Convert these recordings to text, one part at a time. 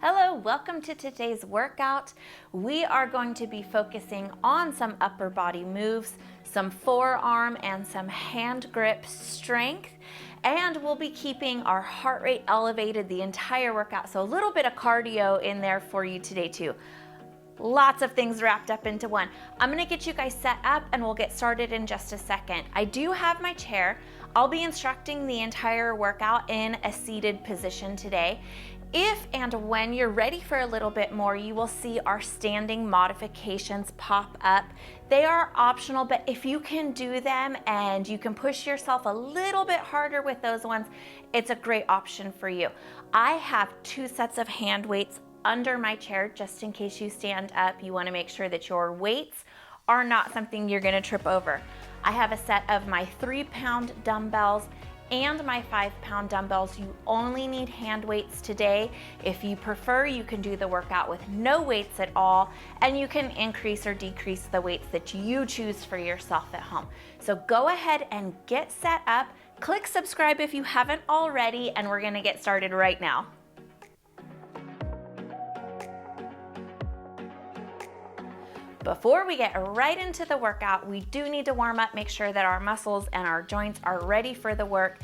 Hello, welcome to today's workout. We are going to be focusing on some upper body moves, some forearm and some hand grip strength, and we'll be keeping our heart rate elevated the entire workout. So a little bit of cardio in there for you today too. Lots of things wrapped up into one. I'm gonna get you guys set up and we'll get started in just a second. I do have my chair. I'll be instructing the entire workout in a seated position today. If and when you're ready for a little bit more, you will see our standing modifications pop up. They are optional, but if you can do them and you can push yourself a little bit harder with those ones, it's a great option for you. I have 2 sets of hand weights under my chair, just in case you stand up. You want to make sure that your weights are not something you're going to trip over. I have a set of my 3-pound dumbbells and my 5-pound dumbbells. You only need hand weights today. If you prefer, you can do the workout with no weights at all, and you can increase or decrease the weights that you choose for yourself at home. So go ahead and get set up. Click subscribe if you haven't already, and we're going to get started right now. Before we get right into the workout, we do need to warm up, make sure that our muscles and our joints are ready for the work.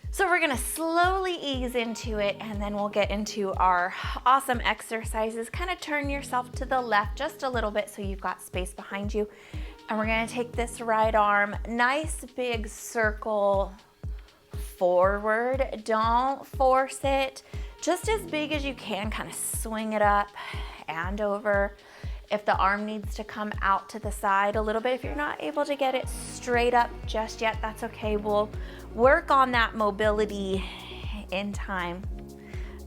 So we're gonna slowly ease into it, and then we'll get into our awesome exercises. Kind of turn yourself to the left just a little bit so you've got space behind you. And we're gonna take this right arm, nice big circle forward. Don't force it, just as big as you can. Kind of swing it up and over. If the arm needs to come out to the side a little bit, if you're not able to get it straight up just yet, that's okay. We'll work on that mobility in time.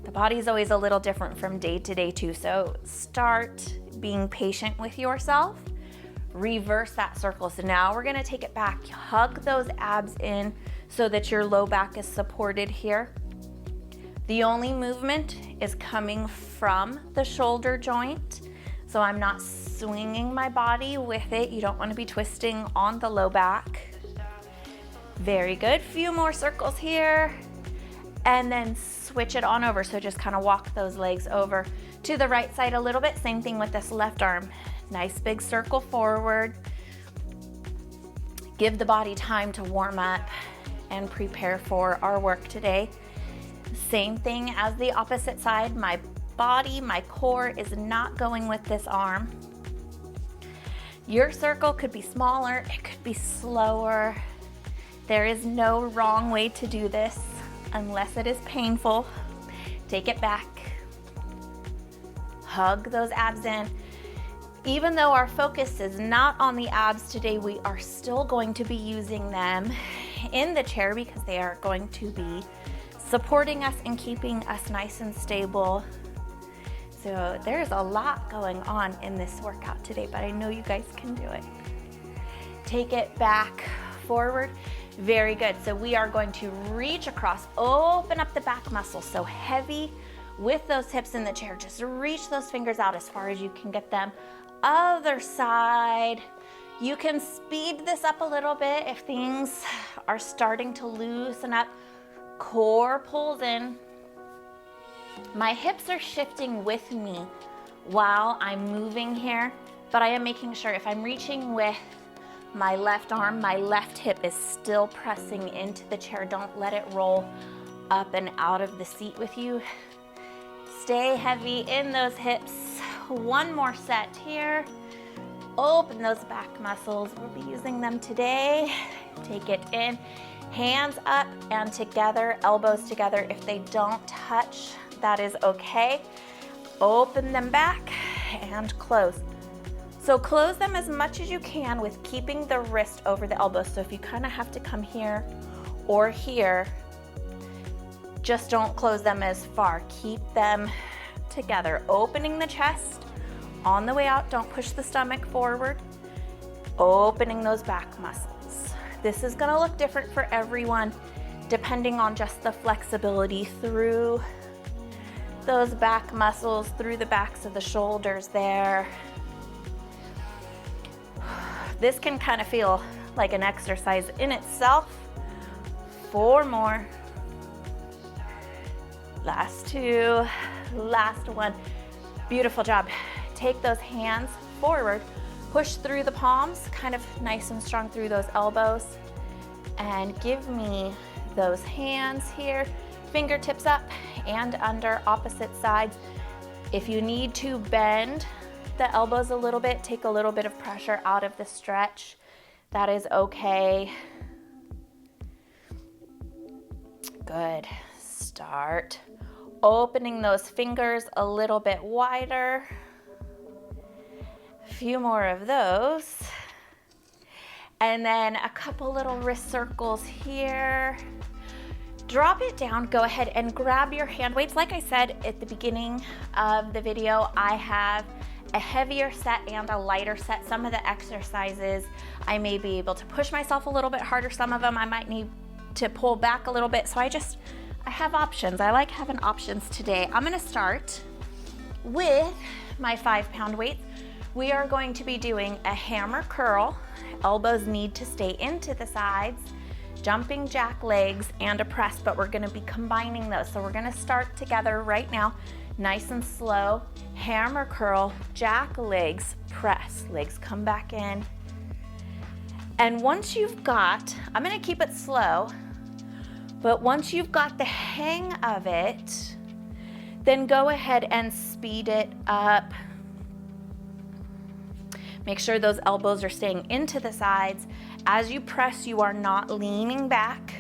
The body's always a little different from day to day too, so start being patient with yourself. Reverse that circle. So now we're gonna take it back. Hug those abs in so that your low back is supported here. The only movement is coming from the shoulder joint. So I'm not swinging my body with it. You don't want to be twisting on the low back. Very good. Few more circles here. And then switch it on over. So just kind of walk those legs over to the right side a little bit. Same thing with this left arm. Nice big circle forward. Give the body time to warm up and prepare for our work today. Same thing as the opposite side. My body, my core is not going with this arm. Your circle could be smaller, it could be slower. There is no wrong way to do this unless it is painful. Take it back. Hug those abs in. Even though our focus is not on the abs today, we are still going to be using them in the chair because they are going to be supporting us and keeping us nice and stable. So there's a lot going on in this workout today, but I know you guys can do it. Take it back, forward. Very good. So we are going to reach across, open up the back muscles. So heavy with those hips in the chair. Just reach those fingers out as far as you can get them. Other side. You can speed this up a little bit if things are starting to loosen up. Core pulls in. My hips are shifting with me while I'm moving here, but I am making sure if I'm reaching with my left arm, my left hip is still pressing into the chair. Don't let it roll up and out of the seat with you. Stay heavy in those hips. One more set here. Open those back muscles. We'll be using them today. Take it in. Hands up and together, elbows together. If they don't touch, that is okay. Open them back and close. So close them as much as you can with keeping the wrist over the elbow. So if you kind of have to come here or here, just don't close them as far. Keep them together. Opening the chest on the way out. Don't push the stomach forward. Opening those back muscles. This is gonna look different for everyone depending on just the flexibility through those back muscles, through the backs of the shoulders there. This can kind of feel like an exercise in itself. 4 more. Last 2. Last one. Beautiful job. Take those hands forward, push through the palms, kind of nice and strong through those elbows, and give me those hands here, fingertips up and under, opposite sides. If you need to bend the elbows a little bit, take a little bit of pressure out of the stretch, that is okay. Good. Start opening those fingers a little bit wider. A few more of those. And then a couple little wrist circles here. Drop it down, go ahead and grab your hand weights. Like I said at the beginning of the video, I have a heavier set and a lighter set. Some of the exercises I may be able to push myself a little bit harder. Some of them I might need to pull back a little bit. So I have options. I like having options today. I'm gonna start with my 5-pound weights. We are going to be doing a hammer curl. Elbows need to stay into the sides, jumping jack legs, and a press, but we're gonna be combining those. So we're gonna start together right now, nice and slow. Hammer curl, jack legs, press. Legs come back in. And once you've got, I'm gonna keep it slow, but once you've got the hang of it, then go ahead and speed it up. Make sure those elbows are staying into the sides. As you press, you are not leaning back.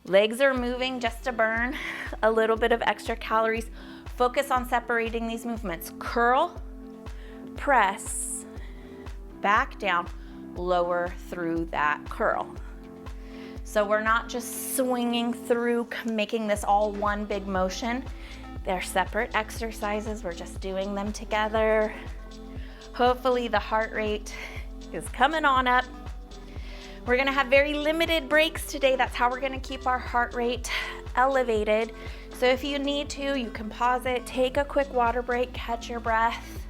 Legs are moving just to burn a little bit of extra calories. Focus on separating these movements. Curl, press, back down, lower through that curl. So we're not just swinging through, making this all one big motion. They're separate exercises. We're just doing them together. Hopefully the heart rate is coming on up. We're gonna have very limited breaks today. That's how we're gonna keep our heart rate elevated. So if you need to, you can pause it, take a quick water break, catch your breath.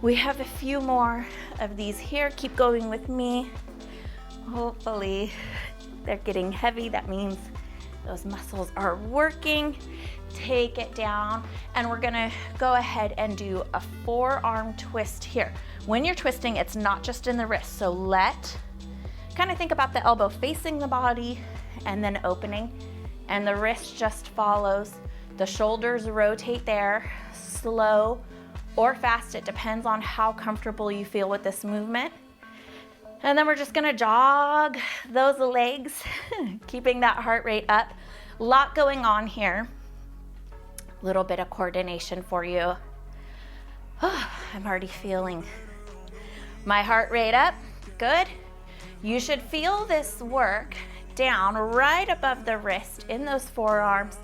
We have a few more of these here. Keep going with me. Hopefully they're getting heavy. That means those muscles are working. Take it down, and we're gonna go ahead and do a forearm twist here. When you're twisting, it's not just in the wrist, so kind of think about the elbow facing the body and then opening, and the wrist just follows. The shoulders rotate there, slow or fast, it depends on how comfortable you feel with this movement. And then we're just gonna jog those legs, keeping that heart rate up. A lot going on here. Little bit of coordination for you. Oh, I'm already feeling my heart rate up. Good. You should feel this work down right above the wrist in those forearms.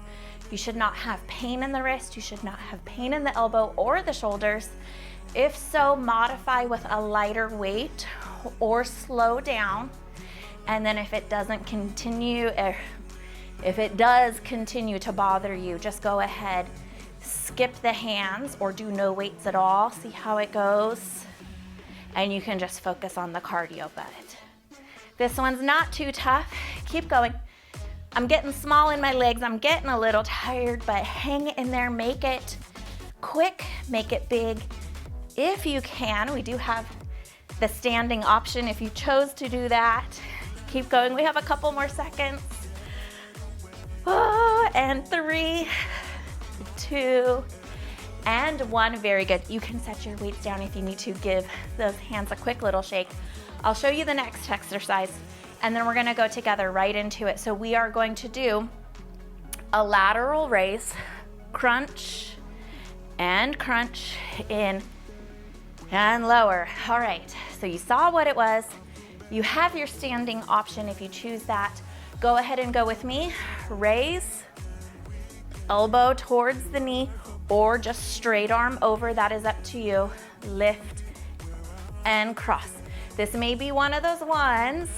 You should not have pain in the wrist. You should not have pain in the elbow or the shoulders. If so, modify with a lighter weight or slow down. And then if it doesn't continue, if it does continue to bother you, just go ahead, skip the hands or do no weights at all. See how it goes. And you can just focus on the cardio, but this one's not too tough. Keep going. I'm getting small in my legs. I'm getting a little tired, but hang in there. Make it quick, make it big. If you can, we do have the standing option if you chose to do that. Keep going. We have a couple more seconds. Oh, and 3, 2, and 1. Very good. You can set your weights down if you need to. Give those hands a quick little shake. I'll show you the next exercise, and then we're gonna go together right into it. So we are going to do a lateral raise, crunch in and lower. All right, so you saw what it was. You have your standing option if you choose that. Go ahead and go with me. Raise, elbow towards the knee, or just straight arm over, that is up to you. Lift and cross. This may be one of those ones,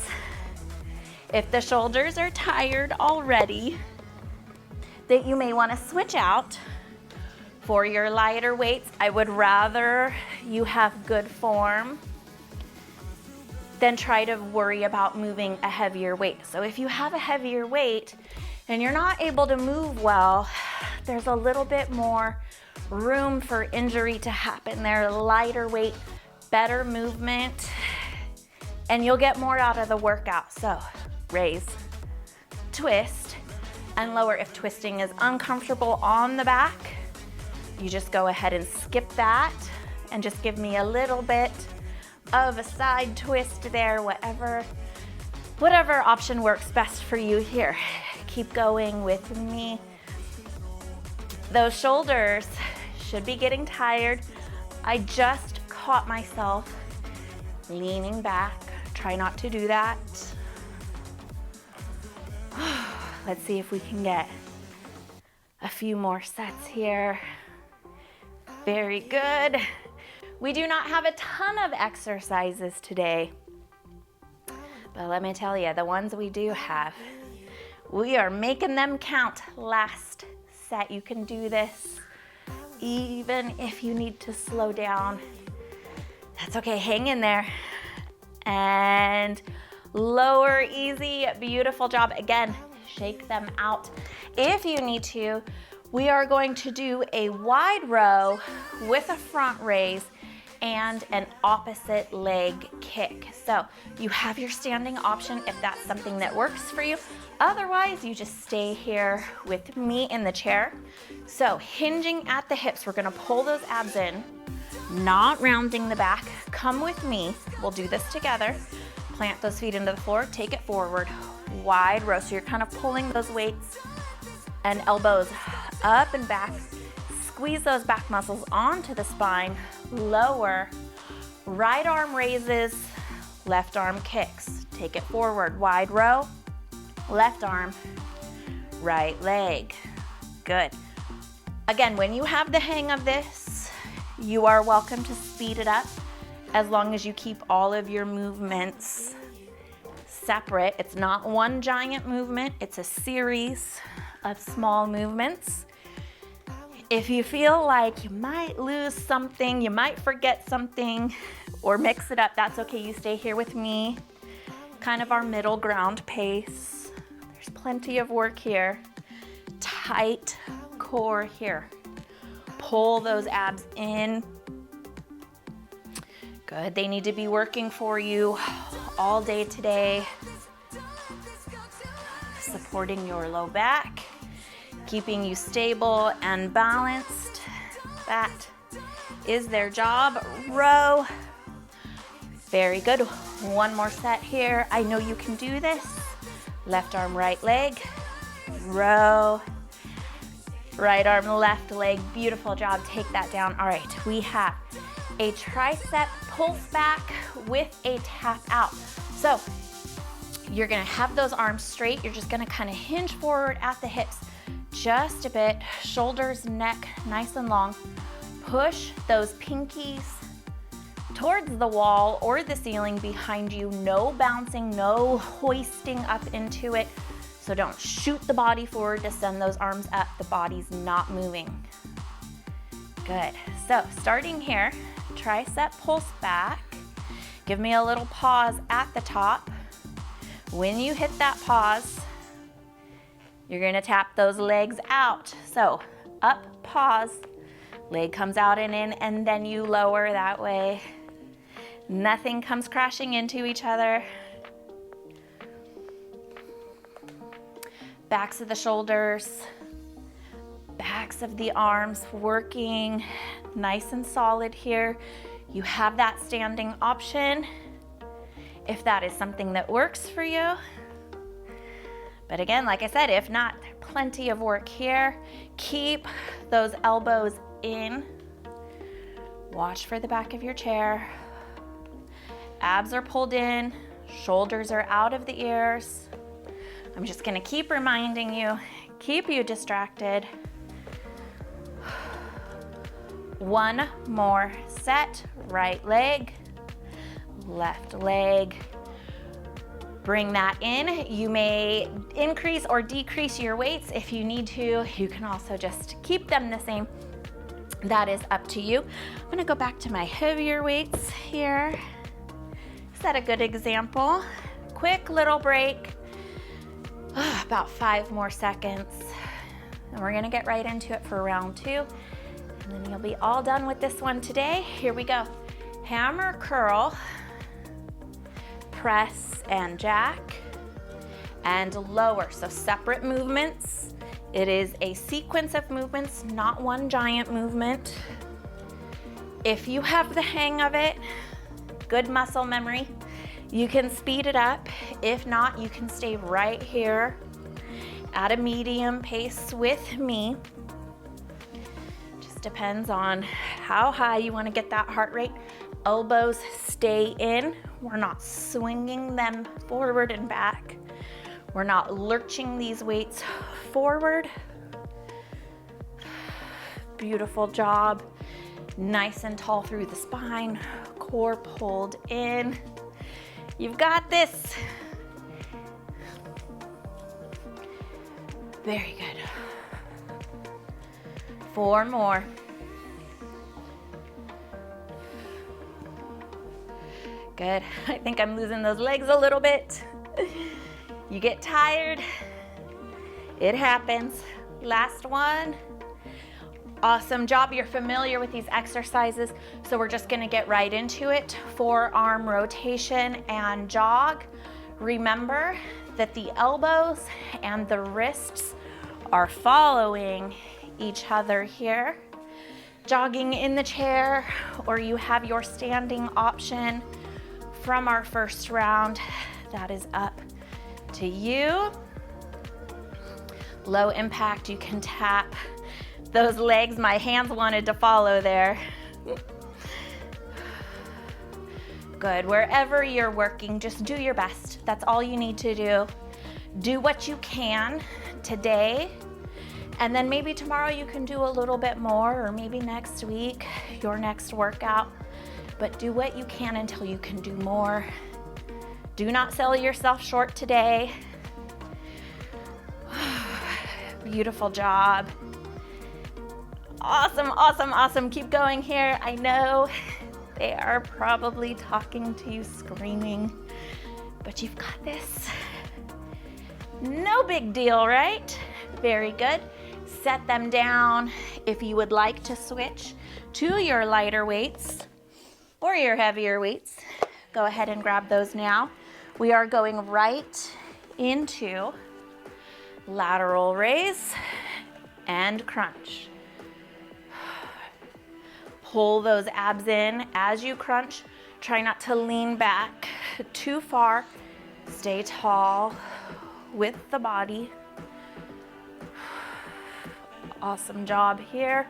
if the shoulders are tired already, that you may want to switch out for your lighter weights. I would rather you have good form than try to worry about moving a heavier weight. So if you have a heavier weight and you're not able to move well, there's a little bit more room for injury to happen there. Lighter weight, better movement, and you'll get more out of the workout. So raise, twist, and lower. If twisting is uncomfortable on the back, you just go ahead and skip that and just give me a little bit of a side twist there, whatever option works best for you here. Keep going with me. Those shoulders should be getting tired. I just caught myself leaning back. Try not to do that. Let's see if we can get a few more sets here. Very good. We do not have a ton of exercises today, but let me tell you, the ones we do have, we are making them count. Last set, you can do this. Even if you need to slow down, that's okay, hang in there. And lower, easy, beautiful job. Again, shake them out. If you need to, we are going to do a wide row with a front raise and an opposite leg kick. So you have your standing option if that's something that works for you. Otherwise, you just stay here with me in the chair. So hinging at the hips, we're gonna pull those abs in, not rounding the back. Come with me, we'll do this together. Plant those feet into the floor, take it forward, wide row. So you're kind of pulling those weights and elbows up and back. Squeeze those back muscles onto the spine, lower, right arm raises, left arm kicks. Take it forward, wide row, left arm, right leg. Good. Again, when you have the hang of this, you are welcome to speed it up as long as you keep all of your movements separate. It's not one giant movement, it's a series of small movements. If you feel like you might lose something, you might forget something, or mix it up, that's okay. You stay here with me, kind of our middle ground pace. There's plenty of work here. Tight core here. Pull those abs in. Good, they need to be working for you all day today. Supporting your low back, keeping you stable and balanced. That is their job. Row. Very good. One more set here. I know you can do this. Left arm, right leg. Row. Right arm, left leg. Beautiful job. Take that down. All right, we have a tricep pulse back with a tap out. So you're gonna have those arms straight. You're just gonna kind of hinge forward at the hips just a bit. Shoulders, neck, nice and long. Push those pinkies towards the wall or the ceiling behind you. No bouncing, no hoisting up into it. So don't shoot the body forward to send those arms up. The body's not moving. Good. So starting here, tricep pulse back. Give me a little pause at the top. When you hit that pause, you're gonna tap those legs out. So up, pause, leg comes out and in, and then you lower that way. Nothing comes crashing into each other. Backs of the shoulders, backs of the arms working nice and solid here. You have that standing option if that is something that works for you. But again, like I said, if not, plenty of work here. Keep those elbows in. Watch for the back of your chair. Abs are pulled in, shoulders are out of the ears. I'm just gonna keep reminding you, keep you distracted. One more set, right leg, left leg. Bring that in. You may increase or decrease your weights if you need to. You can also just keep them the same. That is up to you. I'm gonna go back to my heavier weights here. Set a good example. Quick little break. About 5 more seconds. And we're gonna get right into it for round 2. And then you'll be all done with this one today. Here we go. Hammer curl, press and jack, and lower. So separate movements. It is a sequence of movements, not one giant movement. If you have the hang of it, good muscle memory, you can speed it up. If not, you can stay right here at a medium pace with me. Just depends on how high you want to get that heart rate. Elbows stay in. We're not swinging them forward and back. We're not lurching these weights forward. Beautiful job. Nice and tall through the spine. Core pulled in. You've got this. Very good. 4 more. Good. I think I'm losing those legs a little bit. You get tired. It happens. Last one. Awesome job. You're familiar with these exercises, so we're just gonna get right into it. Forearm rotation and jog. Remember that the elbows and the wrists are following each other here. Jogging in the chair, or you have your standing option from our first round. That is up to you. Low impact, you can tap those legs. My hands wanted to follow there. Good. Wherever you're working, just do your best. That's all you need to do. Do what you can today, and then maybe tomorrow you can do a little bit more, or maybe next week, your next workout. But do what you can until you can do more. Do not sell yourself short today. Beautiful job. Awesome, awesome, awesome. Keep going here. I know they are probably talking to you, screaming, but you've got this. No big deal, right? Very good. Set them down. If you would like to switch to your lighter weights or your heavier weights, go ahead and grab those now. We are going right into lateral raise and crunch. Pull those abs in as you crunch. Try not to lean back too far. Stay tall with the body. Awesome job here.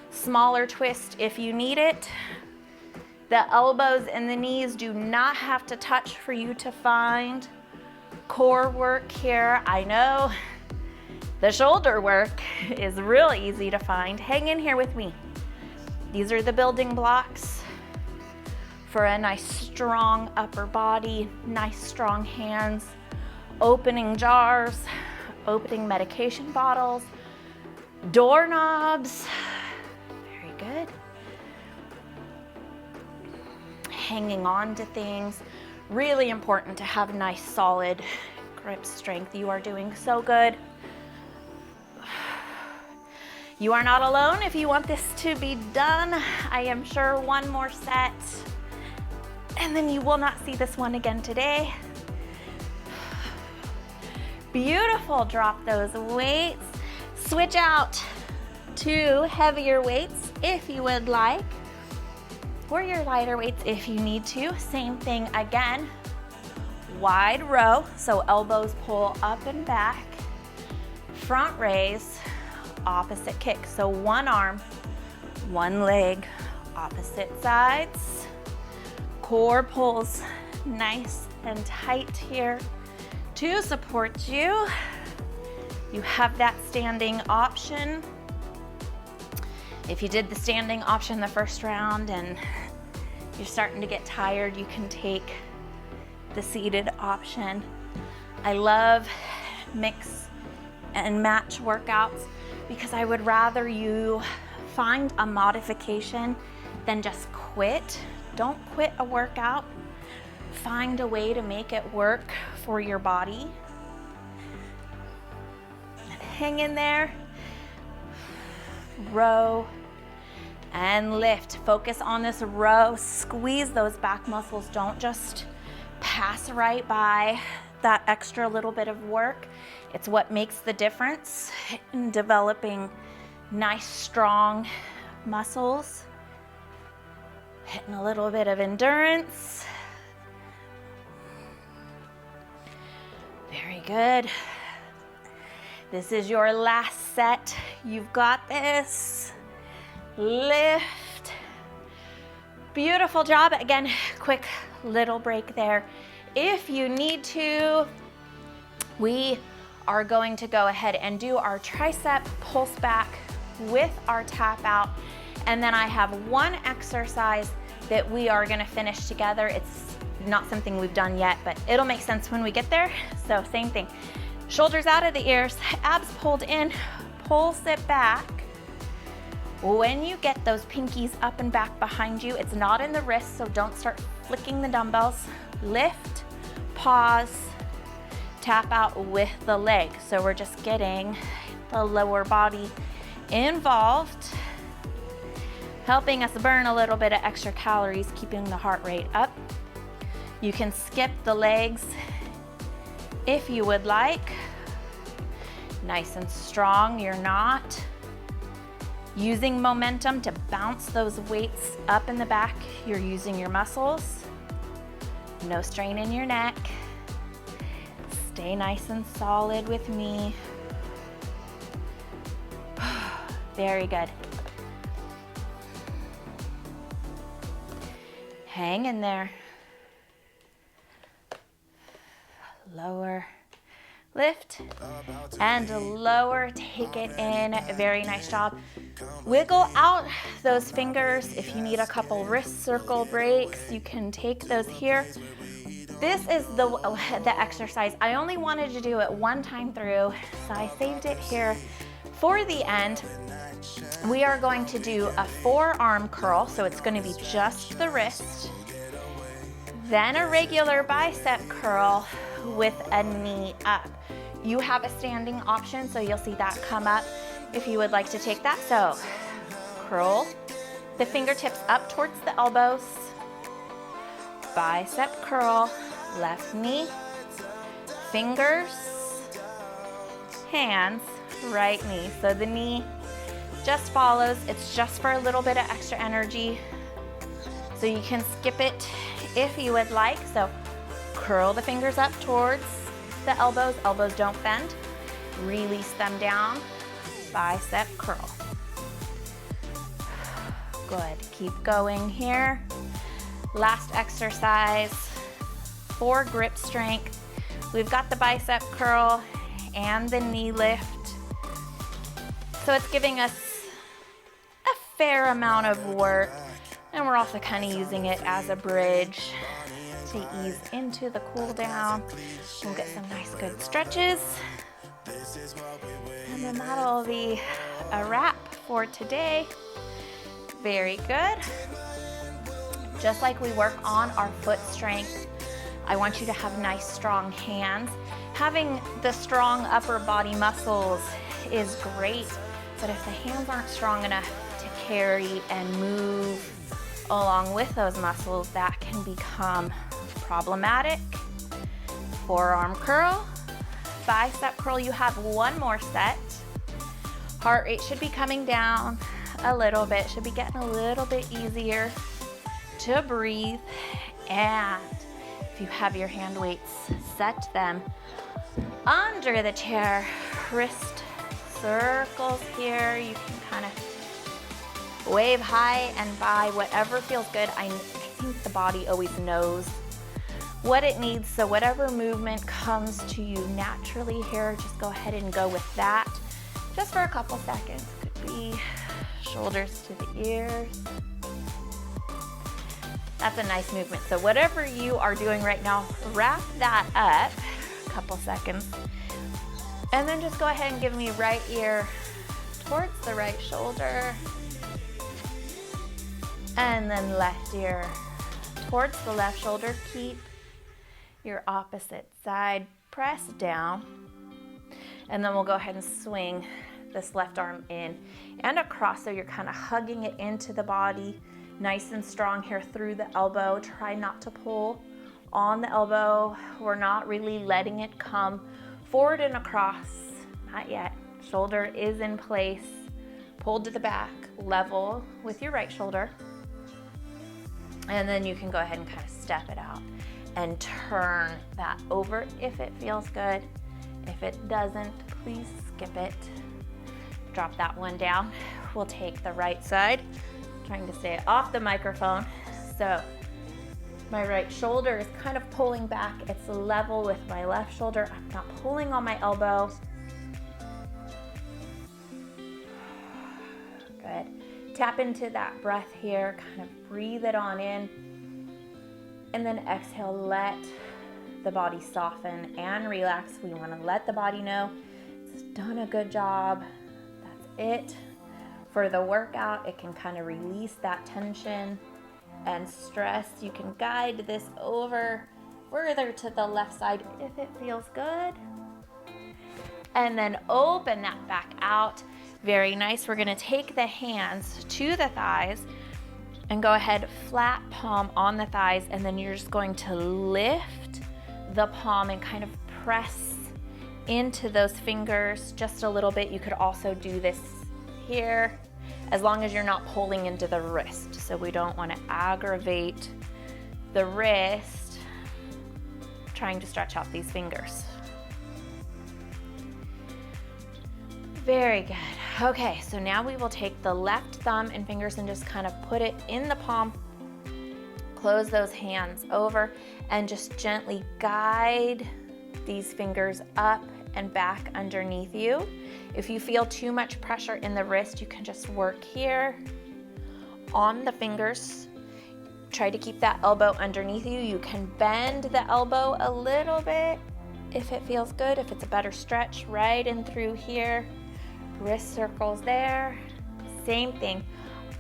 Smaller twist if you need it. The elbows and the knees do not have to touch for you to find core work here. I know the shoulder work is real easy to find. Hang in here with me. These are the building blocks for a nice strong upper body, nice strong hands, opening jars, opening medication bottles, doorknobs. Very good. Hanging on to things. Really important to have nice solid grip strength. You are doing so good. You are not alone if you want this to be done. I am sure one more set, and then you will not see this one again today. Beautiful. Drop those weights. Switch out to heavier weights if you would like, or your lighter weights if you need to. Same thing again. Wide row, so elbows pull up and back. Front raise. Opposite kick. So one arm, one leg, opposite sides. Core pulls nice and tight here to support you. You have that standing option. If you did the standing option the first round and you're starting to get tired, you can take the seated option. I love mix and match workouts because I would rather you find a modification than just quit. Don't quit a workout. Find a way to make it work for your body. Hang in there. Row and lift. Focus on this row. Squeeze those back muscles. Don't just pass right by that extra little bit of work. It's what makes the difference in developing nice, strong muscles. Hitting a little bit of endurance. Very good. This is your last set. You've got this. Lift. Beautiful job. Again, quick little break there. If you need to, we are going to go ahead and do our tricep pulse back with our tap out. And then I have one exercise that we are gonna finish together. It's not something we've done yet, but it'll make sense when we get there. So same thing. Shoulders out of the ears, abs pulled in, pulse it back. When you get those pinkies up and back behind you, it's not in the wrist, so don't start flicking the dumbbells. Lift, pause, tap out with the leg. So we're just getting the lower body involved, helping us burn a little bit of extra calories, keeping the heart rate up. You can skip the legs if you would like. Nice and strong. You're not using momentum to bounce those weights up in the back. You're using your muscles. No strain in your neck. Stay nice and solid with me. Very good. Hang in there. Lower, lift, and lower, take it in. Very nice job. Wiggle out those fingers. If you need a couple wrist circle breaks, you can take those here. This is the exercise. I only wanted to do it one time through, so I saved it here for the end. We are going to do a forearm curl, so it's going to be just the wrist, then a regular bicep curl with a knee up. You have a standing option, so you'll see that come up if you would like to take that. So curl the fingertips up towards the elbows, bicep curl, left knee, fingers, hands, right knee. So the knee just follows. It's just for a little bit of extra energy. So you can skip it if you would like. So curl the fingers up towards the elbows. Elbows don't bend. Release them down. Bicep curl. Good. Keep going here. Last exercise for grip strength. We've got the bicep curl and the knee lift. So it's giving us a fair amount of work, and we're also kind of using it as a bridge to ease into the cool down. We'll get some nice good stretches. And then that'll be a wrap for today. Very good. Just like we work on our foot strength, I want you to have nice strong hands. Having the strong upper body muscles is great, but if the hands aren't strong enough to carry and move along with those muscles, that can become problematic. Forearm curl, bicep curl. You have one more set. Heart rate should be coming down a little bit, should be getting a little bit easier to breathe. And if you have your hand weights, set them under the chair. Wrist circles here. You can kind of wave high and by, whatever feels good. I think the body always knows what it needs, so whatever movement comes to you naturally here, just go ahead and go with that. Just for a couple seconds. Could be shoulders to the ears. That's a nice movement. So whatever you are doing right now, wrap that up a couple seconds. And then just go ahead and give me right ear towards the right shoulder. And then left ear towards the left shoulder. Keep your opposite side pressed down. And then we'll go ahead and swing this left arm in and across, so you're kind of hugging it into the body, nice and strong here through the elbow. Try not to pull on the elbow. We're not really letting it come forward and across, not yet. Shoulder is in place, pulled to the back, level with your right shoulder. And then you can go ahead and kind of step it out and turn that over if it feels good. If it doesn't, please skip it. Drop that one down. We'll take the right side, trying to stay off the microphone. So my right shoulder is kind of pulling back. It's level with my left shoulder. I'm not pulling on my elbow. Good. Tap into that breath here. Kind of breathe it on in. And then exhale, let the body soften and relax. We want to let the body know it's done a good job. That's it for the workout. It can kind of release that tension and stress. You can guide this over further to the left side if it feels good. And then open that back out. Very nice. We're going to take the hands to the thighs and go ahead, flat palm on the thighs, and then you're just going to lift the palm and kind of press into those fingers just a little bit. You could also do this here, as long as you're not pulling into the wrist. So we don't want to aggravate the wrist trying to stretch out these fingers. Very good. Okay, so now we will take the left thumb and fingers and just kind of put it in the palm. Close those hands over and just gently guide these fingers up and back underneath you. If you feel too much pressure in the wrist, you can just work here on the fingers. Try to keep that elbow underneath you. You can bend the elbow a little bit if it feels good, if it's a better stretch, right in through here. Wrist circles there. Same thing,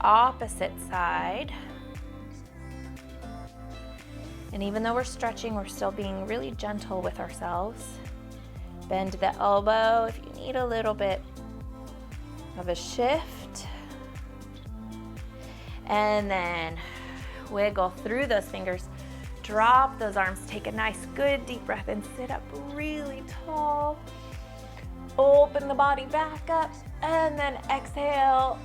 opposite side. And even though we're stretching, we're still being really gentle with ourselves. Bend the elbow if you need a little bit of a shift. And then wiggle through those fingers. Drop those arms. Take a nice, good deep breath and sit up really tall. Open the body back up and then exhale.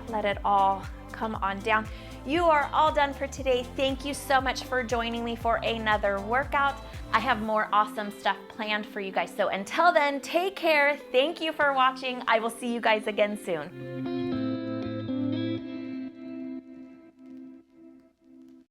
Let it all come on down. You are all done for today. Thank you so much for joining me for another workout. I have more awesome stuff planned for you guys. So until then, take care. Thank you for watching. I will see you guys again soon.